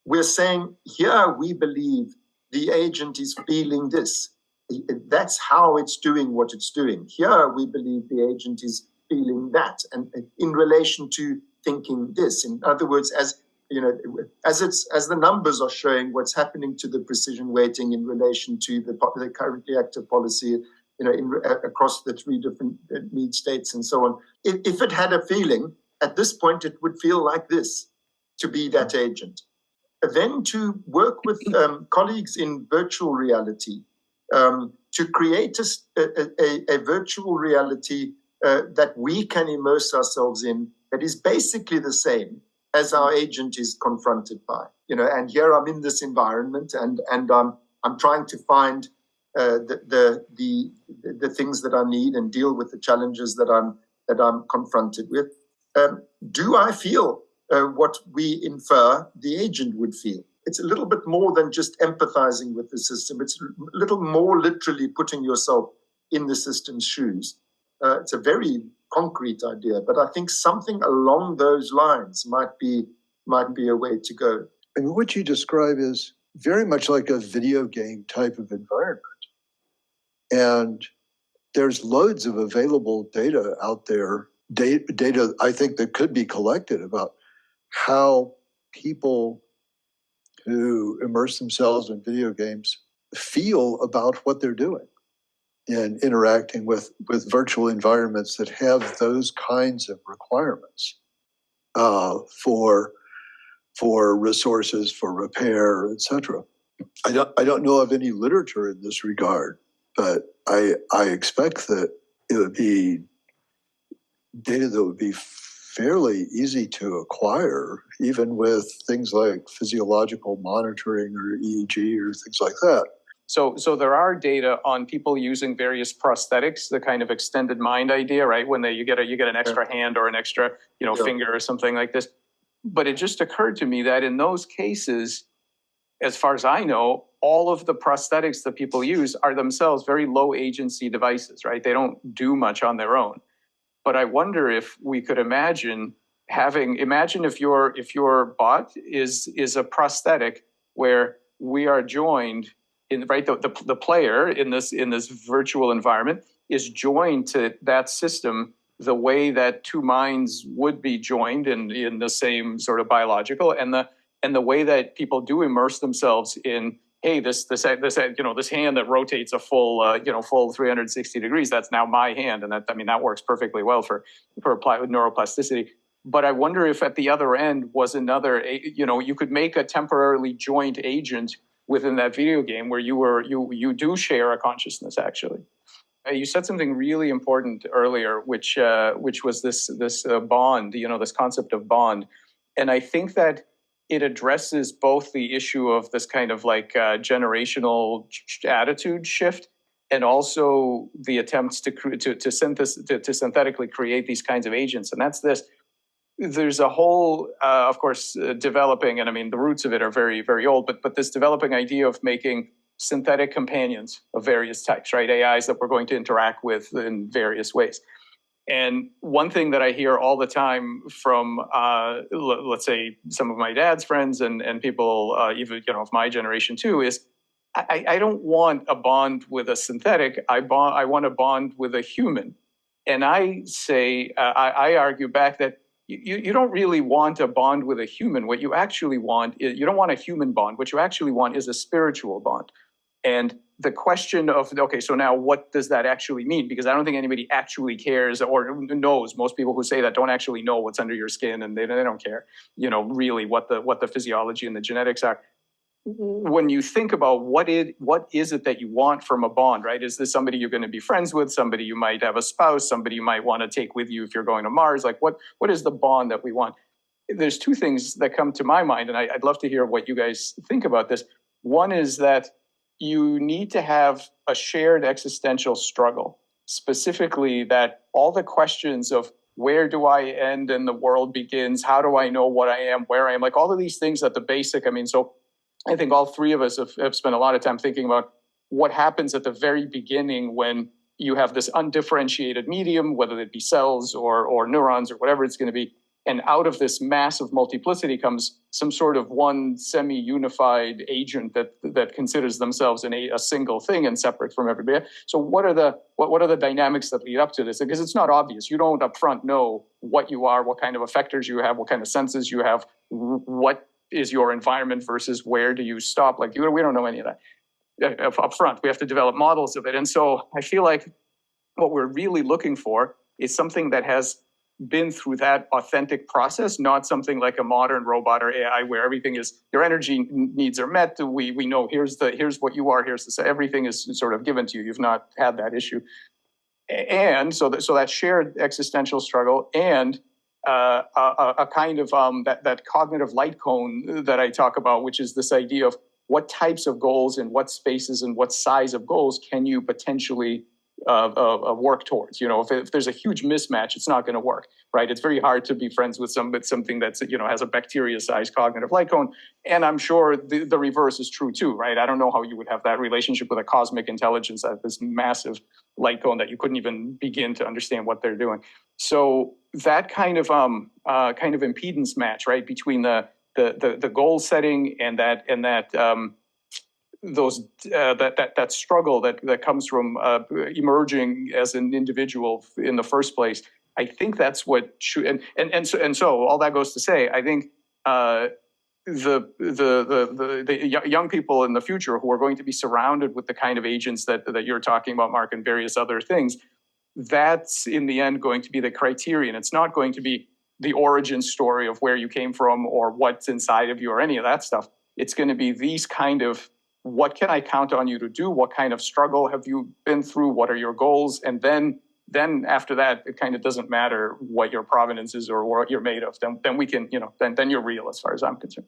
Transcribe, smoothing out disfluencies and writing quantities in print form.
we're saying, here we believe the agent is feeling this. That's how it's doing what it's doing. Here we believe the agent is feeling that, and in relation to thinking this. In other words, as the numbers are showing what's happening to the precision weighting in relation to the currently active policy, across the 3 different need states and so on. If it had a feeling, at this point, it would feel like this, to be that agent. Then to work with colleagues in virtual reality, to create a virtual reality that we can immerse ourselves in, that is basically the same as our agent is confronted by. And here I'm in this environment, and I'm trying to find the things that I need and deal with the challenges that I'm confronted with. Do I feel what we infer the agent would feel? It's a little bit more than just empathizing with the system. It's a little more literally putting yourself in the system's shoes. It's a very concrete idea, but I think something along those lines might be a way to go. And what you describe is very much like a video game type of environment. And there's loads of available data out there, data I think that could be collected about how people who immerse themselves in video games feel about what they're doing and interacting with virtual environments that have those kinds of requirements for resources, for repair, etc. I don't know of any literature in this regard, but I expect that it would be data that would be fairly easy to acquire, even with things like physiological monitoring or EEG or things like that. So there are data on people using various prosthetics, the kind of extended mind idea, right? When you get an extra hand or an extra finger or something like this. But it just occurred to me that in those cases, as far as I know, all of the prosthetics that people use are themselves very low agency devices, right? They don't do much on their own. But I wonder if we could imagine if your bot is a prosthetic where we are joined in, right? The player in this virtual environment is joined to that system the way that 2 minds would be joined in the same sort of biological, and the way that people do immerse themselves in, hey, this hand that rotates a full 360 degrees, that's now my hand, and that works perfectly well for neuroplasticity. But I wonder if at the other end was another, you could make a temporarily joined agent within that video game where you do share a consciousness actually. You said something really important earlier, which was this bond, this concept of bond, and I think that it addresses both the issue of this kind of like generational attitude shift, and also the attempts to synthetically create these kinds of agents. And that's this. There's a whole, of course, developing, and I mean the roots of it are very, very old, but this developing idea of making synthetic companions of various types, right? AIs that we're going to interact with in various ways. And one thing that I hear all the time from, let's say, some of my dad's friends and people, even of my generation too, is I don't want a bond with a synthetic. I want a bond with a human. And I say, I argue back that you don't really want a bond with a human. What you actually want is, you don't want a human bond. What you actually want is a spiritual bond. And the question of, okay, so now what does that actually mean? Because I don't think anybody actually cares or knows. Most people who say that don't actually know what's under your skin, and they don't care, really what the physiology and the genetics are. When you think about what is it that you want from a bond, right? Is this somebody you're going to be friends with, somebody you might have a spouse, somebody you might want to take with you if you're going to Mars? Like what is the bond that we want? There's 2 things that come to my mind, and I'd love to hear what you guys think about this. One is that you need to have a shared existential struggle, specifically that all the questions of where do I end and the world begins, how do I know what I am, where I am, like all of these things at the basic. So I think all 3 of us have spent a lot of time thinking about what happens at the very beginning when you have this undifferentiated medium, whether it be cells or neurons or whatever it's going to be, And out of this massive multiplicity comes some sort of one semi-unified agent that considers themselves a single thing and separate from everybody. So what are the dynamics that lead up to this? Because it's not obvious. You don't upfront know what you are, what kind of effectors you have, what kind of senses you have, what is your environment versus where do you stop? Like we don't know any of that up front. We have to develop models of it. And so I feel like what we're really looking for is something that has been through that authentic process, not something like a modern robot or AI where everything is, your energy needs are met. We know here's what you are, everything is sort of given to you. You've not had that issue. And so that shared existential struggle and a kind of that cognitive light cone that I talk about, which is this idea of what types of goals and what spaces and what size of goals can you potentially work towards. If there's a huge mismatch, it's not going to work, right? It's very hard to be friends with something that's has a bacteria-sized cognitive light cone, and I'm sure the reverse is true too, right? I don't know how you would have that relationship with a cosmic intelligence at this massive light cone that you couldn't even begin to understand what they're doing. So that kind of impedance match, right, between the goal setting and that that struggle that comes from emerging as an individual in the first place. I think that's what should, and so all that goes to say, I think the young people in the future who are going to be surrounded with the kind of agents that you're talking about, Mark, and various other things, that's in the end going to be the criterion. It's not going to be the origin story of where you came from or what's inside of you or any of that stuff. It's going to be these kind of, what can I count on you to do? What kind of struggle have you been through? What are your goals? And then after that, it kind of doesn't matter what your provenance is or what you're made of. Then we can, then you're real as far as I'm concerned.